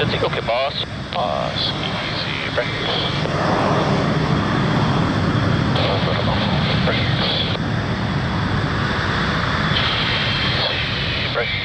Touching, okay, boss. Pause. Easy brakes. Brakes. Easy brakes.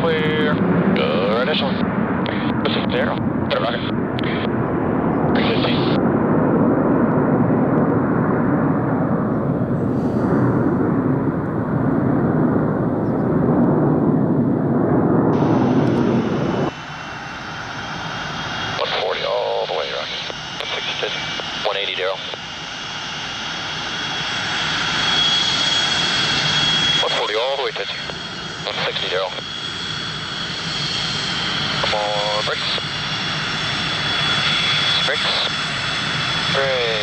Clear. Good initial. 15 0. Better rocket. 315. All the way, rocket. 160, 180 Daryl. 140 all the way, 50. 160 Daryl. More brakes. Brakes. Brakes.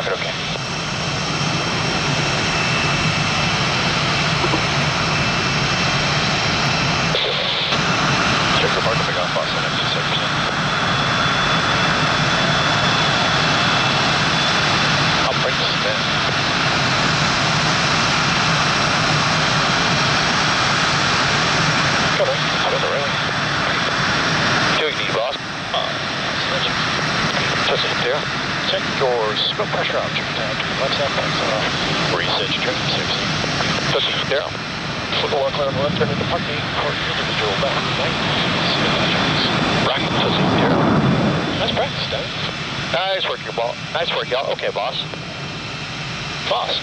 That's okay. Check your smoke pressure object tag. Left side lights off. Reset trim 60. Touching down. Flip the clear on the left, turn into parking for individual back. Right, touching down. Nice practice, Dave. Nice work, your ball. Nice work, y'all. Okay, boss. Boss.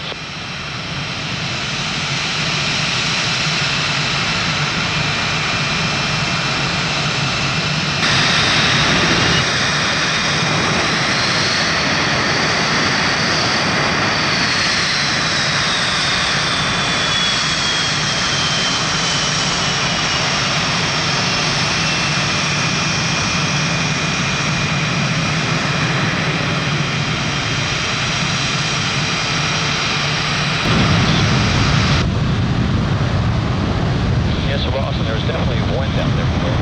boss, and there was definitely wind down there below.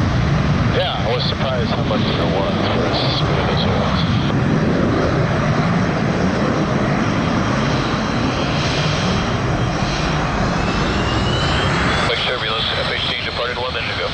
Yeah, I was surprised how much there was for as smooth as it was. Make turbulence, FHT departed 1 minute ago.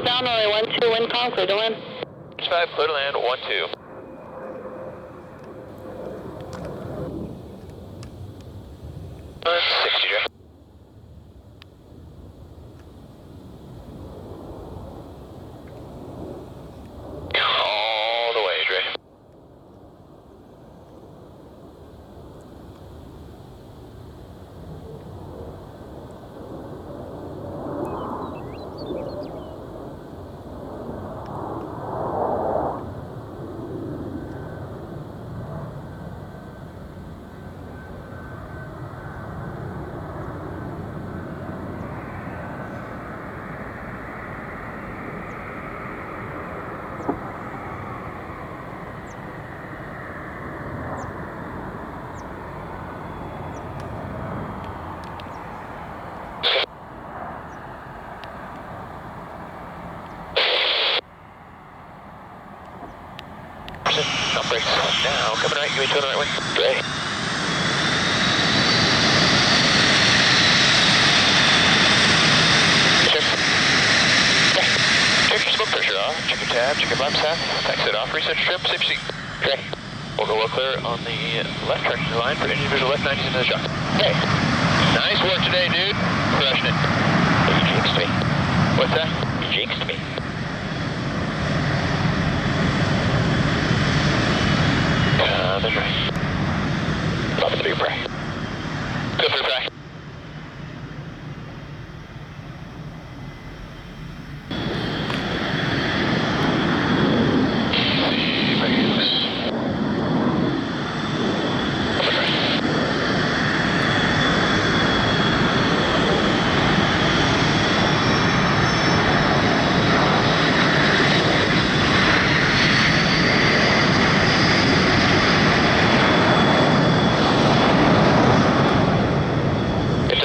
Down runway 12, wind calm, clear to land. 5, clear to land, 12. All the way, Dre. Stop brakes. Now, coming right, give me 2 on the right way. Great. Check. Okay. Check your smoke pressure off. Check your tab. Check your blind half. Exit off. Reset your trim. Safe seat. Okay. We'll go well clear on the left traction line for any visual left 90s into the shock. Okay. Nice work today, dude. Crushing it. You jinxed me. What's that? You jinxed me. That's right. Stop the big fry. Go for the fry. Easy brakes. Up and right.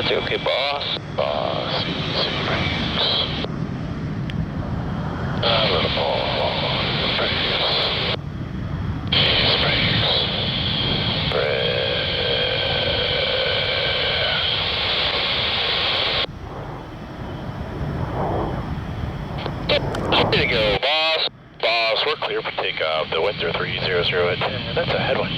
Okay, boss. Boss, easy brakes. A little more. Brakes. Easy brakes. Way to go, boss. Boss, we're clear for takeoff. The winds are 300 at 10. That's a headwind.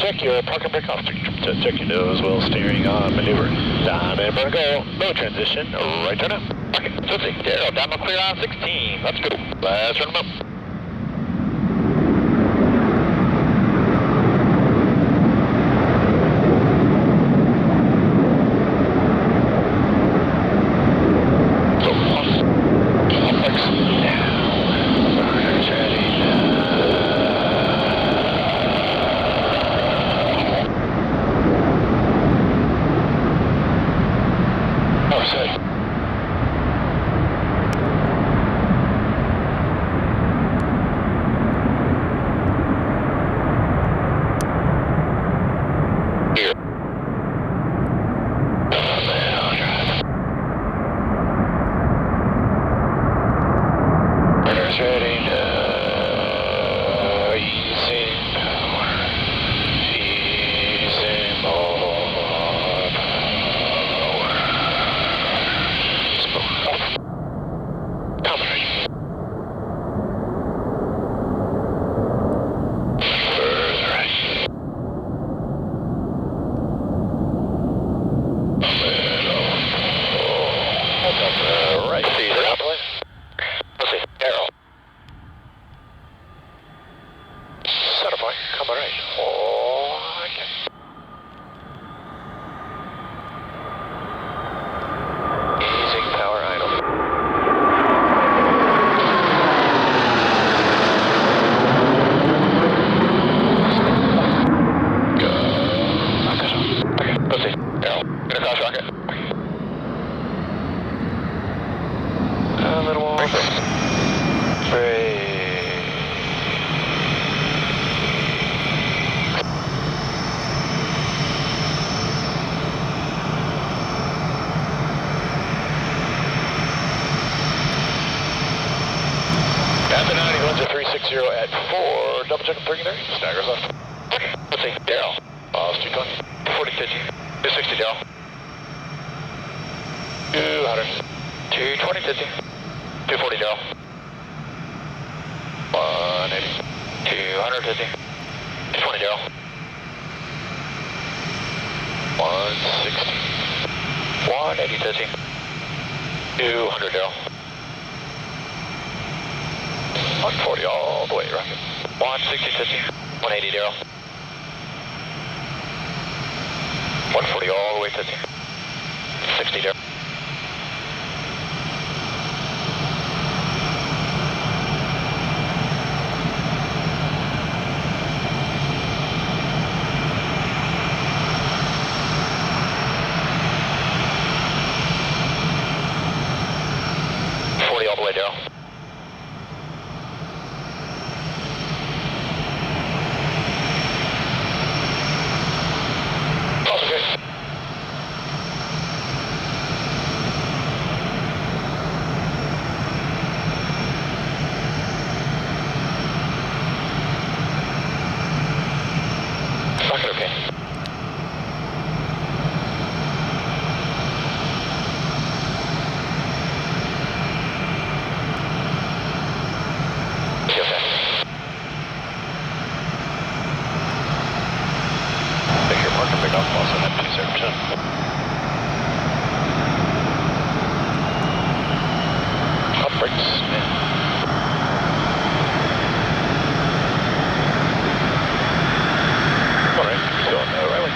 Check your park and brake off. Check your nose while steering on maneuver. Time and burn go. No transition. Right turn up. Okay, switching. Darrow, down clear on 16. Let's go. Let's run them up. Pussy. Arrow. Gonna cross rocket. A little more. Brake. Captain 9, 360 at 4, double check 33, staggers left. Let's see, Daryl. 220, 240, 50, 260, Daryl. 200, 220, 50, 240, Daryl. 180, 250, 220, Daryl. 160, 180, 50, 200, Daryl. 140 all the way, rocket. 160, 50, 180, Daryl. 140 all the way, 50. 60, Daryl. All the way, Daryl. Rocket okay. Take your parking big off also at 27%. Hot brakes, man. Alright, still on the right way.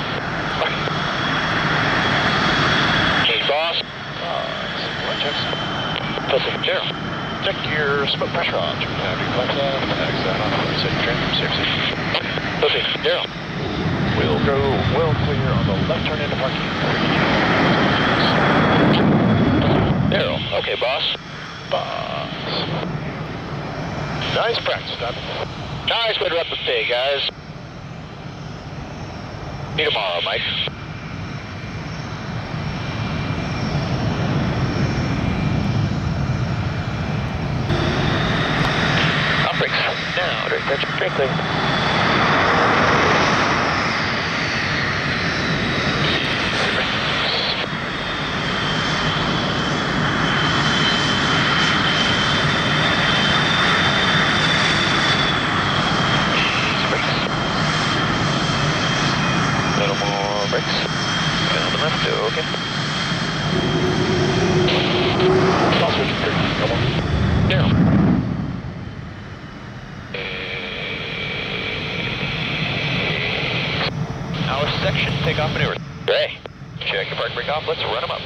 Hey, boss. One checks. Pussy, Daryl. Check your smoke pressure on. Check your flaps off. Exit on. Reset your transfer. Seriously. Pussy, Daryl. We'll go well clear on the left turn into parking. Daryl. Okay, boss. Boss. Nice practice, Doc. Nice way to rep the pig, guys. See you tomorrow, Mike. I'll break now. Very clear. Brakes. And on the left, okay. Stop switching three. Come on. Down. Our section, takeoff maneuver. Hey, check your park brake off. Let's run them up.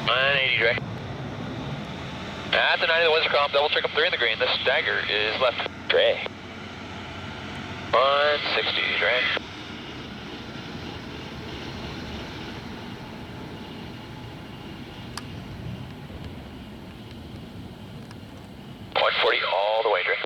180, Dre. At the 90, the winds are calm. Double check up 3 in the green. This stagger is left. Dre. 160, Dre. All the way, Dre.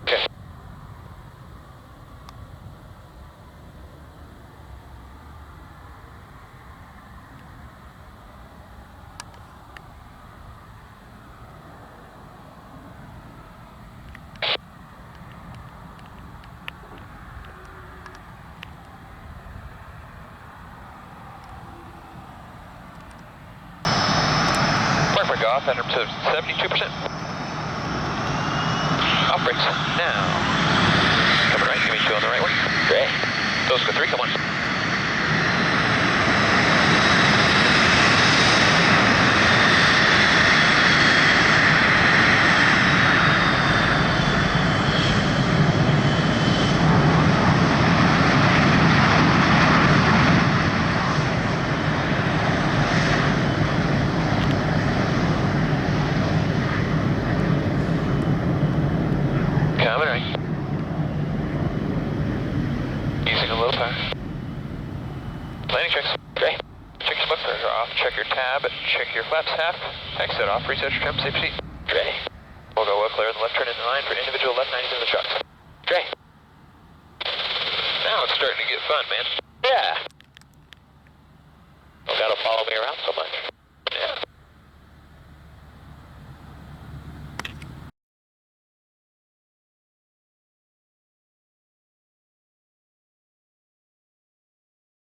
Okay. Perfect, off, enter to 72%. Off brakes, now. Coming right, give me 2 on the right one. Great. Those go 3, come on. Coming right. Using a little power. Landing checks. Great. Check your smoke pressure off. Check your tab. Check your flaps half. Exit off. Reset your trim. Safe seat. Great. We'll go well clear on the left turn in line for individual left 90s in the truck. Great. Now it's starting to get fun, man.